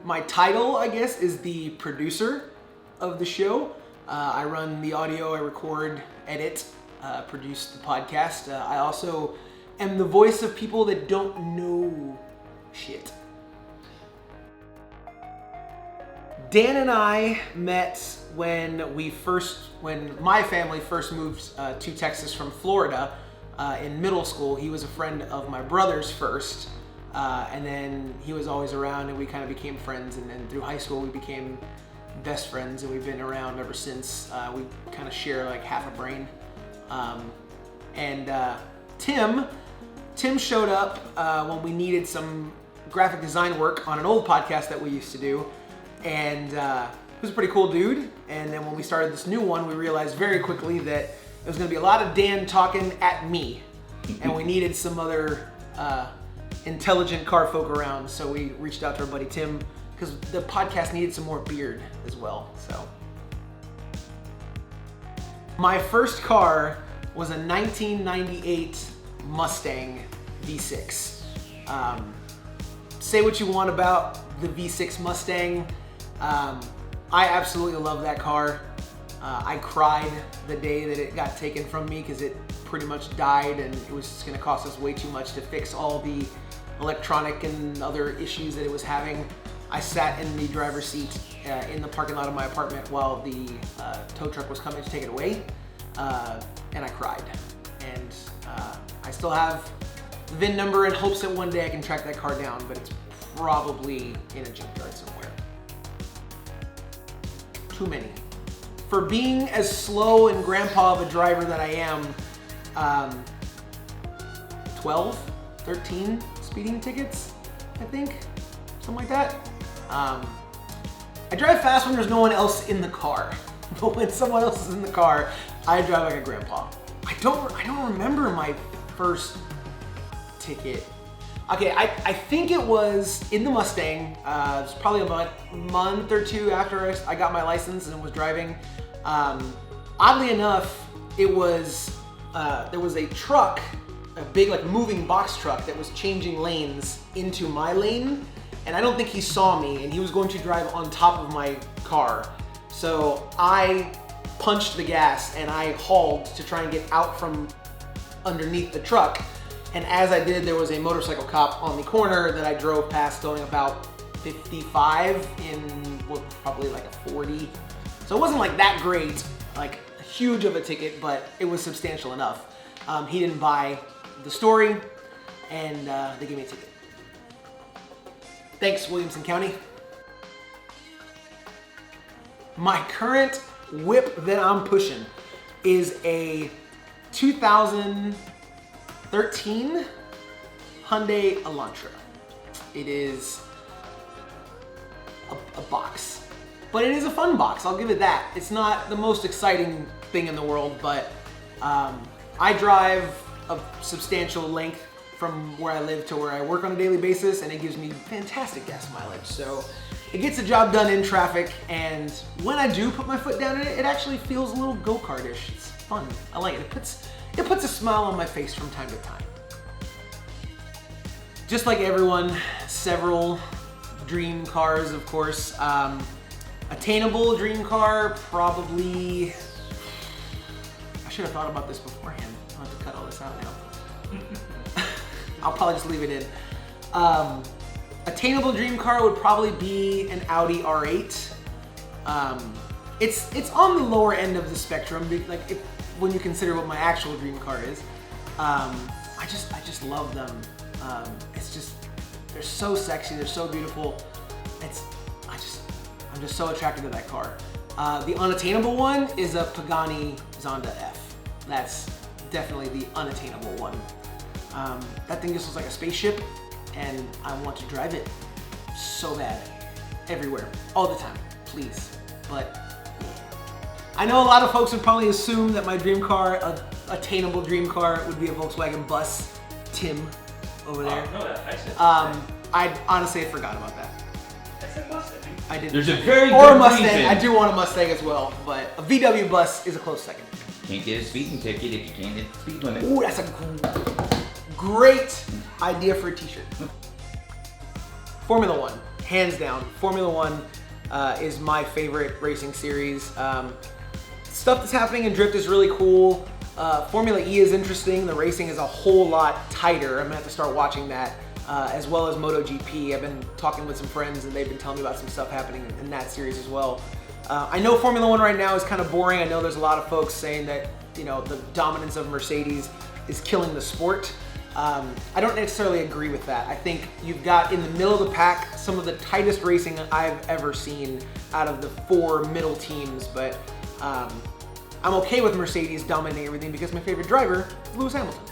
My title, I guess, is the producer of the show. I run the audio, I record, edit, produce the podcast. I also am the voice of people that don't know shit. Dan and I met when my family first moved to Texas from Florida in middle school. He was a friend of my brother's first, and then he was always around and we kind of became friends, and then through high school we became best friends, and we've been around ever since. We kind of share like half a brain. Tim showed up when we needed some graphic design work on an old podcast that we used to do, and he was a pretty cool dude. And then when we started this new one, we realized very quickly that it was going to be a lot of Dan talking at me, and we needed some other intelligent car folk around, so we reached out to our buddy Tim, because the podcast needed some more beard as well. So my first car was a 1998 Mustang V6. Say what you want about the V6 Mustang. I absolutely love that car. I cried the day that it got taken from me because it pretty much died, and it was just gonna cost us way too much to fix all the electronic and other issues that it was having. I sat in the driver's seat in the parking lot of my apartment while the tow truck was coming to take it away, and I cried. And I still have the VIN number in hopes that one day I can track that car down, but it's probably in a junkyard somewhere. Too many. For being as slow and grandpa of a driver that I am, 12, 13 speeding tickets, I think, something like that. I drive fast when there's no one else in the car, but when someone else is in the car, I drive like a grandpa. I don't remember my first ticket. Okay, I think it was in the Mustang. It was probably about a month or two after I got my license and was driving. Oddly enough, it was there was a truck, a big like moving box truck that was changing lanes into my lane, and I don't think he saw me, and he was going to drive on top of my car. So I punched the gas and I hauled to try and get out from underneath the truck. And as I did, there was a motorcycle cop on the corner that I drove past going about 55 in probably like a 40. So it wasn't like that great, like huge of a ticket, but it was substantial enough. He didn't buy the story, and they gave me a ticket. Thanks, Williamson County. My current whip that I'm pushing is a 2013 Hyundai Elantra. It is a box, but it is a fun box, I'll give it that. It's not the most exciting thing in the world, but I drive a substantial length from where I live to where I work on a daily basis, and it gives me fantastic gas mileage. So it gets the job done in traffic, and when I do put my foot down in it, it actually feels a little go-kartish. It's fun. I like it. It puts a smile on my face from time to time. Just like everyone, several dream cars, of course. Attainable dream car, probably. I should have thought about this beforehand. I'll have to cut all this out now. I'll probably just leave it in. Attainable dream car would probably be an Audi R8. It's on the lower end of the spectrum, like when you consider what my actual dream car is. I just love them. They're so sexy, they're so beautiful. I'm just so attracted to that car. The unattainable one is a Pagani Zonda F. That's definitely the unattainable one. That thing just looks like a spaceship, and I want to drive it so bad, everywhere, all the time, please. But I know a lot of folks would probably assume that my dream car, attainable dream car, would be a Volkswagen bus. Tim, over there. Oh, no, I said I honestly forgot about that. I said Mustang. I did. There's a very or good a Mustang. reason. I do want a Mustang as well, but a VW bus is a close second. Can't get a speeding ticket if you can't hit the speed limit. Ooh, that's a great idea for a t-shirt. Formula One. hands down, Formula One is my favorite racing series. Stuff that's happening in Drift is really cool. Formula E is interesting. The racing is a whole lot tighter. I'm gonna have to start watching that, as well as MotoGP. I've been talking with some friends and they've been telling me about some stuff happening in that series as well. I know Formula One right now is kind of boring. I know there's a lot of folks saying that, you know, the dominance of Mercedes is killing the sport. I don't necessarily agree with that. I think you've got in the middle of the pack some of the tightest racing I've ever seen out of the 4 middle teams, but I'm okay with Mercedes dominating everything because my favorite driver is Lewis Hamilton.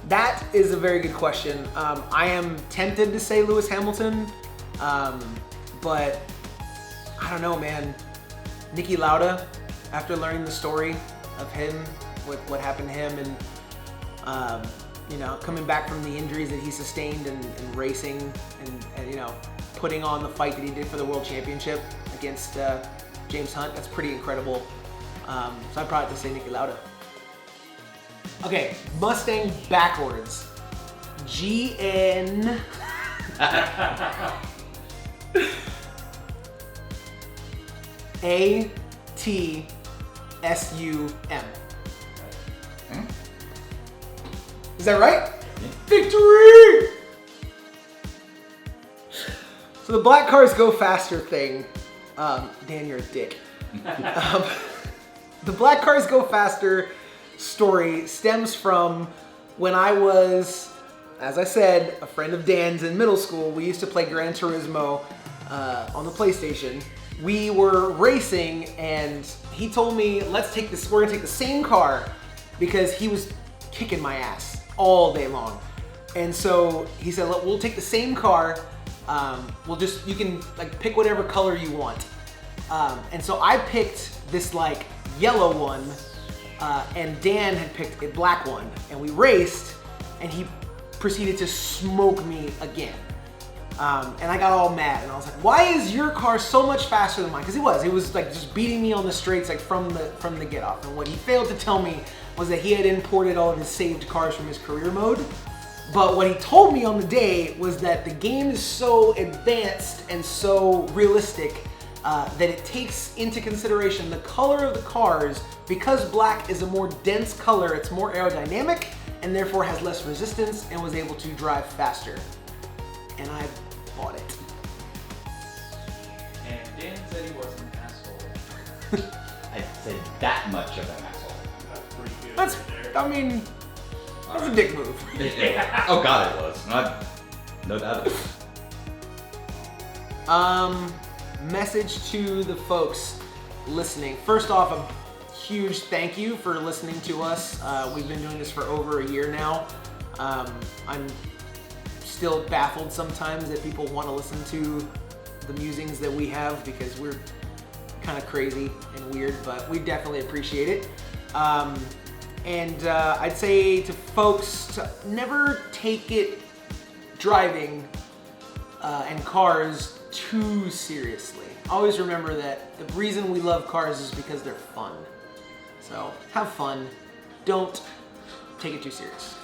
That is a very good question. I am tempted to say Lewis Hamilton, but I don't know, man. Niki Lauda, after learning the story of him, with what happened to him, and you know, coming back from the injuries that he sustained and racing and you know, putting on the fight that he did for the World Championship against James Hunt, that's pretty incredible. So I'd probably have to say Niki Lauda. Okay, Mustang backwards. GN. ATSUM. Is that right? Yeah. Victory! So the black cars go faster thing. Dan, you're a dick. The black cars go faster story stems from when I was, as I said, a friend of Dan's in middle school. We used to play Gran Turismo on the PlayStation. We were racing and he told me, we're gonna take the same car, because he was kicking my ass all day long. And so he said, look, we'll take the same car. You can like pick whatever color you want. And so I picked this like yellow one, and Dan had picked a black one, and we raced, and he proceeded to smoke me again. And I got all mad, and I was like, why is your car so much faster than mine? Because it was like just beating me on the straights, like from the get off. And what he failed to tell me was that he had imported all of his saved cars from his career mode. But what he told me on the day was that the game is so advanced and so realistic that it takes into consideration the color of the cars, because black is a more dense color, it's more aerodynamic, and therefore has less resistance and was able to drive faster. And I bought it. And Dan said he was an asshole. I said that much of an asshole. That's pretty good. That's, right there. I mean, that's a dick move. Oh god, it was. No doubt it was. Message to the folks listening. First off, a huge thank you for listening to us. We've been doing this for over a year now. I'm still baffled sometimes that people want to listen to the musings that we have, because we're kind of crazy and weird, but we definitely appreciate it. I'd say to folks to never take it driving and cars too seriously. Always remember that the reason we love cars is because they're fun. So have fun. Don't take it too serious.